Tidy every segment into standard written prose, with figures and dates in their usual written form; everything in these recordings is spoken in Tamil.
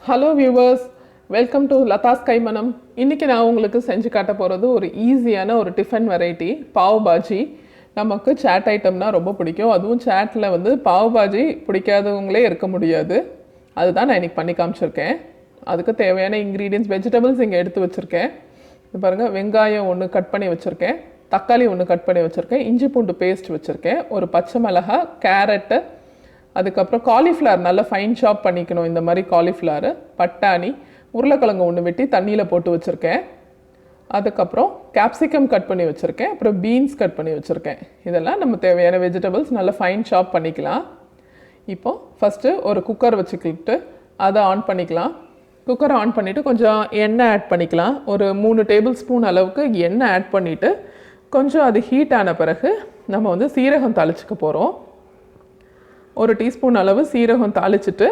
Hello viewers, welcome to Latha's கைமனம். இன்றைக்கி நான் உங்களுக்கு செஞ்சு காட்ட போகிறது ஒரு ஈஸியான ஒரு டிஃபன் வெரைட்டி பாவ் பாஜி. நமக்கு சாட் ஐட்டம்னா ரொம்ப பிடிக்கும். அதுவும் சாட்டில் வந்து பாவ் பாஜி பிடிக்காதவங்களே இருக்க முடியாது. அதுதான் நான் இன்றைக்கி பண்ணி காமிச்சிருக்கேன். அதுக்கு தேவையான இன்க்ரீடியன்ஸ் வெஜிடபிள்ஸ் இங்கே எடுத்து வச்சுருக்கேன். இது பாருங்கள், வெங்காயம் ஒன்று கட் பண்ணி வச்சுருக்கேன், தக்காளி ஒன்று கட் பண்ணி வச்சுருக்கேன், இஞ்சி பூண்டு பேஸ்ட் வச்சுருக்கேன், ஒரு பச்சை மிளகாய், கேரட்டு, அதுக்கப்புறம் காலிஃப்ளவர் நல்லா ஃபைன் சாப் பண்ணிக்கணும். இந்த மாதிரி காலிஃப்ளவர், பட்டாணி, உருளைக்கிழங்கு ஒன்று வெட்டி தண்ணியில் போட்டு வச்சுருக்கேன். அதுக்கப்புறம் கேப்சிகம் கட் பண்ணி வச்சுருக்கேன். அப்புறம் பீன்ஸ் கட் பண்ணி வச்சுருக்கேன். இதெல்லாம் நம்ம தேவையான வெஜிடபிள்ஸ் நல்லா ஃபைன் சாப் பண்ணிக்கலாம். இப்போது ஃபஸ்ட்டு ஒரு குக்கர் வச்சுக்கிட்டு அதை ஆன் பண்ணிக்கலாம். குக்கரை ஆன் பண்ணிவிட்டு கொஞ்சம் எண்ணெய் ஆட் பண்ணிக்கலாம். ஒரு 3 டேபிள் ஸ்பூன் அளவுக்கு எண்ணெய் ஆட் பண்ணிவிட்டு கொஞ்சம் அது ஹீட் ஆன பிறகு நம்ம வந்து சீரகம் தாளிச்சுக்க போகிறோம். ஒரு டீஸ்பூன் அளவு சீரகம் தாளிச்சிட்டு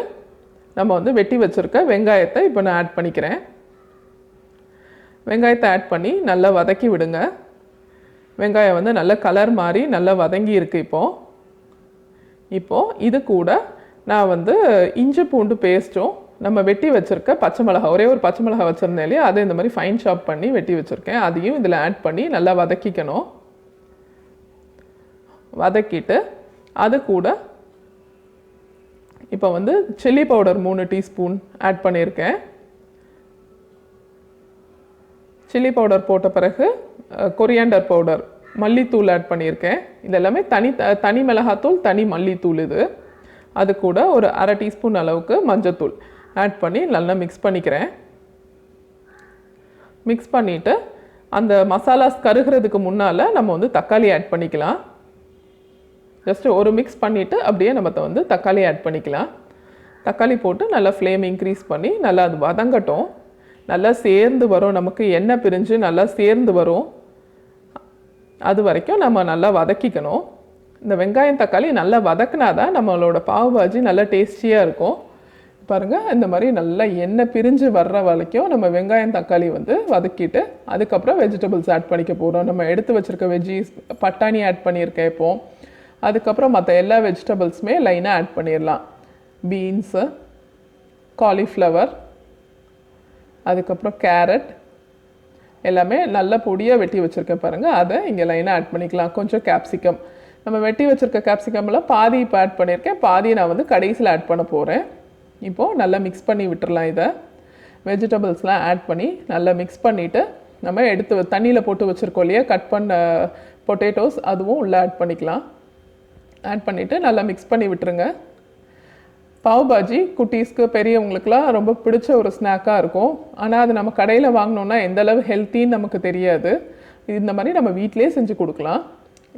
நம்ம வந்து வெட்டி வச்சுருக்க வெங்காயத்தை இப்போ நான் ஆட் பண்ணிக்கிறேன். வெங்காயத்தை ஆட் பண்ணி நல்லா வதக்கி விடுங்க. வெங்காயம் வந்து நல்ல கலர் மாதிரி நல்லா வதங்கி இருக்குது. இப்போது இது கூட நான் வந்து இஞ்சி பூண்டு பேஸ்ட்டும் நம்ம வெட்டி வச்சுருக்க பச்சை மிளகாய், ஒரே ஒரு பச்சை மிளகாய் வச்சுருந்தேன் இல்லையா, அதை இந்த மாதிரி ஃபைன் சாப் பண்ணி வெட்டி வச்சுருக்கேன். அதையும் இதில் ஆட் பண்ணி நல்லா வதக்கிக்கணும். வதக்கிட்டு அது கூட இப்போ வந்து சில்லி பவுடர் 3 டீஸ்பூன் ஆட் பண்ணியிருக்கேன். சில்லி பவுடர் போட்ட பிறகு கொரியாண்டர் பவுடர், மல்லித்தூள் ஆட் பண்ணியிருக்கேன். இது எல்லாமே தனி மிளகாத்தூள், தனி மல்லித்தூள் இது. அது கூட ஒரு அரை டீஸ்பூன் அளவுக்கு மஞ்சத்தூள் ஆட் பண்ணி நல்லா மிக்ஸ் பண்ணிக்கிறேன். மிக்ஸ் பண்ணிவிட்டு அந்த மசாலாஸ் கருகிறதுக்கு முன்னால் நம்ம வந்து தக்காளி ஆட் பண்ணிக்கலாம். ஜஸ்ட்டு ஒரு மிக்ஸ் பண்ணிவிட்டு அப்படியே நம்ம வந்து தக்காளி ஆட் பண்ணிக்கலாம். தக்காளி போட்டு நல்லா ஃப்ளேம் இன்க்ரீஸ் பண்ணி நல்லா அது வதங்கட்டும். நல்லா சேர்ந்து வரும், நமக்கு எண்ணெய் பிரிஞ்சு நல்லா சேர்ந்து வரும். அது வரைக்கும் நம்ம நல்லா வதக்கிக்கணும். இந்த வெங்காயம் தக்காளி நல்லா வதக்கினா தான் நம்மளோட பாவ் பாஜி நல்லா டேஸ்டியாக இருக்கும். பாருங்கள், இந்த மாதிரி நல்லா எண்ணெய் பிரிஞ்சு வர்ற வரைக்கும் நம்ம வெங்காயம் தக்காளி வந்து வதக்கிட்டு அதுக்கப்புறம் வெஜிடபிள்ஸ் ஆட் பண்ணிக்க போகிறோம். நம்ம எடுத்து வச்சுருக்க வெஜ்ஜீஸ், பட்டாணி ஆட் பண்ணியிருக்கேன் இப்போது. அதுக்கப்புறம் மற்ற எல்லா வெஜிடபிள்ஸுமே லைனாக ஆட் பண்ணிடலாம். பீன்ஸு, காலிஃப்ளவர், அதுக்கப்புறம் கேரட் எல்லாமே நல்ல பொடியாக வெட்டி வச்சுருக்கேன் பாருங்கள். அதை இங்கே லைனாக ஆட் பண்ணிக்கலாம். கொஞ்சம் கேப்சிகம், நம்ம வெட்டி வச்சுருக்க கேப்சிகம்லாம் பாதி இப்போ ஆட் பண்ணியிருக்கேன், பாதி நான் வந்து கடைசியில் ஆட் பண்ண போகிறேன். இப்போது நல்லா மிக்ஸ் பண்ணி விட்டுறலாம். இதை வெஜிடபிள்ஸ்லாம் ஆட் பண்ணி நல்லா மிக்ஸ் பண்ணிவிட்டு நம்ம எடுத்து தண்ணியில் போட்டு வச்சுருக்கோம் இல்லையா, கட் பண்ண பொட்டேட்டோஸ், அதுவும் உள்ளே ஆட் பண்ணிக்கலாம். ஆட் பண்ணிவிட்டு நல்லா மிக்ஸ் பண்ணி விட்டுருங்க. பாவ் பாஜி குட்டீஸ்க்கு, பெரியவங்களுக்குலாம் ரொம்ப பிடிச்ச ஒரு ஸ்நாக்காக இருக்கும். ஆனால் அது நம்ம கடையில் வாங்கினோன்னா எந்தளவு ஹெல்த்தின்னு நமக்கு தெரியாது. இந்த மாதிரி நம்ம வீட்டிலே செஞ்சு கொடுக்கலாம்.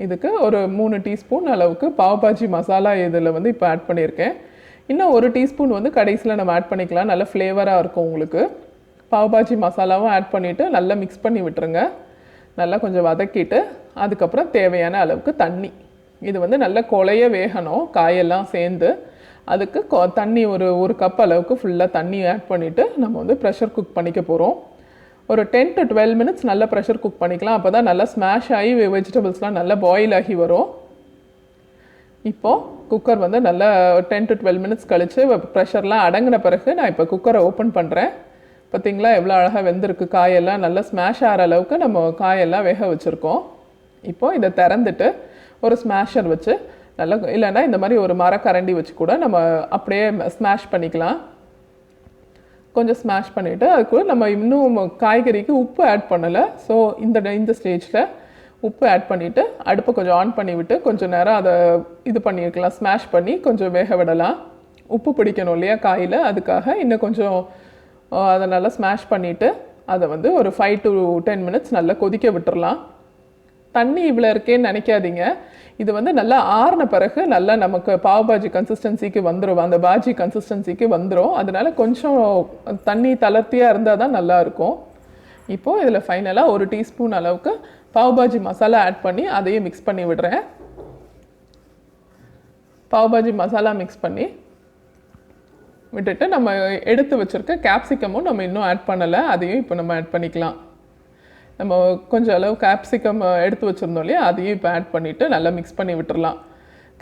இதுக்கு ஒரு 3 டீஸ்பூன் அளவுக்கு பாவ் பாஜி மசாலா இதில் வந்து இப்போ ஆட் பண்ணியிருக்கேன். இன்னும் 1 டீஸ்பூன் வந்து கடைசியில் நம்ம ஆட் பண்ணிக்கலாம். நல்ல ஃப்ளேவராக இருக்கும் உங்களுக்கு. பாவ் பாஜி மசாலாவும் ஆட் பண்ணிவிட்டு நல்லா மிக்ஸ் பண்ணி விட்டுருங்க. நல்லா கொஞ்சம் வதக்கிட்டு அதுக்கப்புறம் தேவையான அளவுக்கு தண்ணி, இது வந்து நல்ல கொலைய வேகணும் காயெல்லாம் சேர்ந்து. அதுக்கு தண்ணி ஒரு கப் அளவுக்கு ஃபுல்லாக தண்ணி ஆட் பண்ணிவிட்டு நம்ம வந்து ப்ரெஷர் குக் பண்ணிக்க போகிறோம். ஒரு 10 to 12 மினிட்ஸ் நல்லா ப்ரெஷர் குக் பண்ணிக்கலாம். அப்போ தான் நல்லா ஸ்மாஷ் ஆகி வெஜிடபிள்ஸ்லாம் நல்லா பாயில் ஆகி வரும். இப்போது குக்கர் வந்து நல்லா 10 to 12 மினிட்ஸ் கழித்து ப்ரெஷர்லாம் அடங்கின பிறகு நான் இப்போ குக்கரை ஓப்பன் பண்ணுறேன். பார்த்திங்களா எவ்வளோ அழகாக வெந்திருக்கு. காயெல்லாம் நல்லா ஸ்மாஷ் ஆகிற அளவுக்கு நம்ம காயெல்லாம் வேக வச்சுருக்கோம். இப்போது இதை திறந்துட்டு ஒரு ஸ்மாஷர் வச்சு நல்லா, இல்லைன்னா இந்த மாதிரி ஒரு மரக்கரண்டி வச்சு கூட நம்ம அப்படியே ஸ்மாஷ் பண்ணிக்கலாம். கொஞ்சம் ஸ்மாஷ் பண்ணிவிட்டு அது கூட நம்ம இன்னும் காய்கறிக்கு உப்பு ஆட் பண்ணலை. ஸோ இந்த ஸ்டேஜில் உப்பு ஆட் பண்ணிவிட்டு அடுப்பை கொஞ்சம் ஆன் பண்ணிவிட்டு கொஞ்சம் நேரம் அதை இது பண்ணியிருக்கலாம், ஸ்மாஷ் பண்ணி கொஞ்சம் வேக விடலாம். உப்பு பிடிக்கணும் இல்லையா காயில், அதுக்காக இன்னும் கொஞ்சம் அதை நல்லா ஸ்மாஷ் பண்ணிவிட்டு அதை வந்து ஒரு 5 to 10 மினிட்ஸ் நல்லா கொதிக்க விட்டுறலாம். தண்ணி இவ்வளோ இருக்கேன்னு நினைக்காதீங்க. இது வந்து நல்லா ஆறின பிறகு நல்லா நமக்கு பாவ் பாஜி கன்சிஸ்டன்சிக்கு வந்துடும், அந்த பாஜி கன்சிஸ்டன்சிக்கு வந்துடும். அதனால கொஞ்சம் தண்ணி தளர்த்தியாக இருந்தால் தான் நல்லாயிருக்கும். இப்போது இதில் ஃபைனலாக 1 டீஸ்பூன் அளவுக்கு பாவ் பாஜி மசாலா ஆட் பண்ணி அதையும் மிக்ஸ் பண்ணி விடுறேன். பாவ் பாஜி மசாலா மிக்ஸ் பண்ணி விட்டுட்டு நம்ம எடுத்து வச்சுருக்க கேப்சிகமும் நம்ம இன்னும் ஆட் பண்ணலை, அதையும் இப்போ நம்ம ஆட் பண்ணிக்கலாம். நம்ம கொஞ்சம் அளவு கேப்சிகம் எடுத்து வச்சுருந்தோம் இல்லையா, அதையும் இப்போ ஆட் பண்ணிவிட்டு நல்லா மிக்ஸ் பண்ணி விட்டுடலாம்.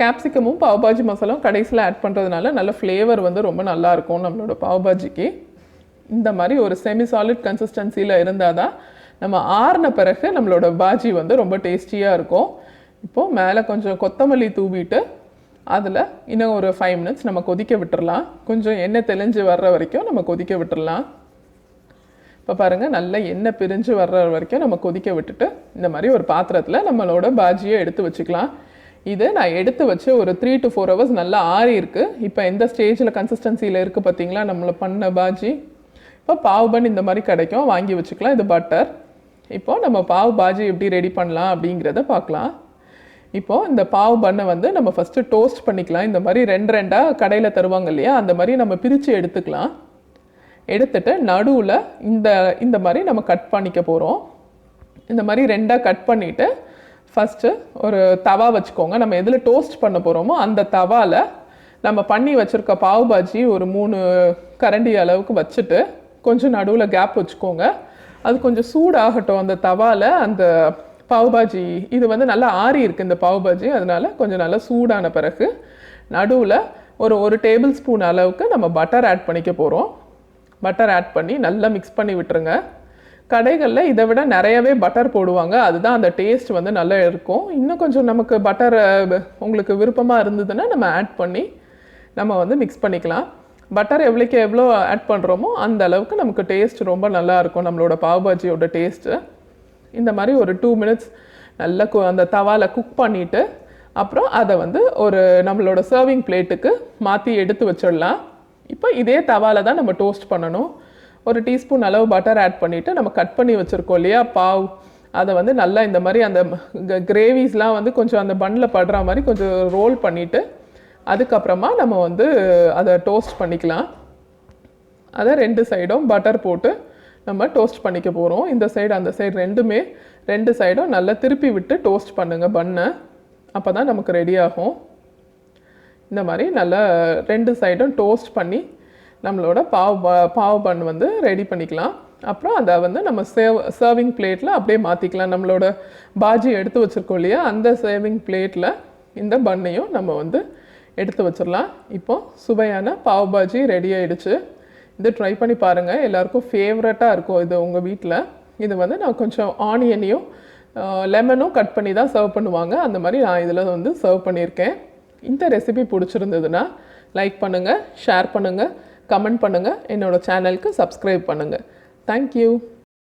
கேப்சிகமும் பாவ் பாஜி மசாலாவும் கடைசியில் ஆட் பண்ணுறதுனால நல்ல ஃப்ளேவர் வந்து ரொம்ப நல்லாயிருக்கும் நம்மளோட பாவ் பாஜிக்கு. இந்த மாதிரி ஒரு செமி சாலிட் கன்சிஸ்டன்சியில் இருந்தால் தான் நம்ம ஆறின பிறகு நம்மளோட பாஜி வந்து ரொம்ப டேஸ்டியாக இருக்கும். இப்போது மேலே கொஞ்சம் கொத்தமல்லி தூவிட்டு அதில் இன்னும் ஒரு 5 மினிட்ஸ் நம்ம கொதிக்க விட்டுறலாம். கொஞ்சம் எண்ணெய் தெளிஞ்சு வர்ற வரைக்கும் நம்ம கொதிக்க விட்டுறலாம். இப்போ பாருங்கள், நல்லா எண்ணெய் பிரிஞ்சு வர்ற வரைக்கும் நம்ம கொதிக்க விட்டுட்டு இந்த மாதிரி ஒரு பாத்திரத்தில் நம்மளோட பாஜியை எடுத்து வச்சுக்கலாம். இது நான் எடுத்து வச்சு ஒரு 3 to 4 hours நல்லா ஆறி இருக்குது. இப்போ எந்த ஸ்டேஜில் கன்சிஸ்டன்சியில் இருக்குது பார்த்தீங்களா நம்மளை பண்ண பாஜி. இப்போ பாவ் பன் இந்த மாதிரி கிடைக்கும், வாங்கி வச்சுக்கலாம். இது பட்டர். இப்போது நம்ம பாவ் பாஜி எப்படி ரெடி பண்ணலாம் அப்படிங்கிறத பார்க்கலாம். இப்போது இந்த பாவ் பண்ணை வந்து நம்ம ஃபஸ்ட்டு டோஸ்ட் பண்ணிக்கலாம். இந்த மாதிரி 2 கடையில் தருவாங்க இல்லையா, அந்த மாதிரி நம்ம பிரித்து எடுத்துக்கலாம். எடுத்துட்டு நடுவில் இந்த மாதிரி நம்ம கட் பண்ணிக்க போகிறோம். இந்த மாதிரி 2 கட் பண்ணிவிட்டு ஃபஸ்ட்டு ஒரு தவா வச்சுக்கோங்க. நம்ம எதில் டோஸ்ட் பண்ண போகிறோமோ அந்த தவாவில் நம்ம பண்ணி வச்சுருக்க பாவ் பாஜி ஒரு 3 கரண்டி அளவுக்கு வச்சுட்டு கொஞ்சம் நடுவில் கேப் வச்சுக்கோங்க. அது கொஞ்சம் சூடாகட்டும் அந்த தவாவில். அந்த பாவ் பாஜி இது வந்து நல்லா ஆறி இருக்குது இந்த பாவ் பாஜி, அதனால கொஞ்சம் நல்லா சூடான பிறகு நடுவில் ஒரு டேபிள் ஸ்பூன் அளவுக்கு நம்ம பட்டர் ஆட் பண்ணிக்க போகிறோம். பட்டர் ஆட் பண்ணி நல்லா மிக்ஸ் பண்ணி விட்டுருங்க. கடைகளில் இதை விட நிறையவே பட்டர் போடுவாங்க, அதுதான் அந்த டேஸ்ட் வந்து நல்லா இருக்கும். இன்னும் கொஞ்சம் நமக்கு பட்டர் உங்களுக்கு விருப்பமாக இருந்ததுன்னா நம்ம ஆட் பண்ணி நம்ம வந்து மிக்ஸ் பண்ணிக்கலாம். பட்டர் எவ்வளோ ஆட் பண்ணுறோமோ அந்த அளவுக்கு நமக்கு டேஸ்ட் ரொம்ப நல்லாயிருக்கும் நம்மளோட பாவ் பாஜியோட டேஸ்ட்டு. இந்த மாதிரி ஒரு 2 மினிட்ஸ் நல்லா அந்த தவாவில் குக் பண்ணிவிட்டு அப்புறம் அதை வந்து ஒரு நம்மளோட சர்விங் பிளேட்டுக்கு மாற்றி எடுத்து வச்சிடலாம். இப்போ இதே தவாவில் தான் நம்ம டோஸ்ட் பண்ணணும். ஒரு டீஸ்பூன் அளவு பட்டர் ஆட் பண்ணிவிட்டு நம்ம கட் பண்ணி வச்சுருக்கோம் இல்லையா பாவ், அதை வந்து நல்லா இந்த மாதிரி அந்த கிரேவிஸ்லாம் வந்து கொஞ்சம் அந்த பன்னில் படுற மாதிரி கொஞ்சம் ரோல் பண்ணிவிட்டு அதுக்கப்புறமா நம்ம வந்து அதை டோஸ்ட் பண்ணிக்கலாம். அதை 2 சைடும் பட்டர் போட்டு நம்ம டோஸ்ட் பண்ணிக்க போகிறோம். இந்த சைடு அந்த சைடு 2 சைடும் நல்லா திருப்பி விட்டு டோஸ்ட் பண்ணுங்கள் பன்னை, அப்போ தான் நமக்கு ரெடி ஆகும். இந்த மாதிரி நல்லா 2 சைடும் டோஸ்ட் பண்ணி நம்மளோட பாவ் பன் வந்து ரெடி பண்ணிக்கலாம். அப்புறம் அதை வந்து நம்ம சர்விங் பிளேட்டில் அப்படியே மாற்றிக்கலாம். நம்மளோட பாஜி எடுத்து வச்சுருக்கோம் இல்லையா, அந்த சர்விங் பிளேட்டில் இந்த பன்னையும் நம்ம வந்து எடுத்து வச்சிடலாம். இப்போது சுவையான பாவ் பாஜி ரெடி ஆகிடுச்சு. இது ட்ரை பண்ணி பாருங்கள், எல்லாருக்கும் ஃபேவரட்டாக இருக்கும் இது உங்கள் வீட்டில். இது வந்து நான் கொஞ்சம் ஆனியனையும் லெமனும் கட் பண்ணி தான் சர்வ் பண்ணுவாங்க, அந்த மாதிரி நான் இதில் வந்து சர்வ் பண்ணியிருக்கேன். இந்த ரெசிபி பிடிச்சிருந்ததுன்னா லைக் பண்ணுங்கள், ஷேர் பண்ணுங்கள், கமெண்ட் பண்ணுங்கள், என்னோடய சேனலுக்கு சப்ஸ்கிரைப் பண்ணுங்கள். தேங்க்யூ.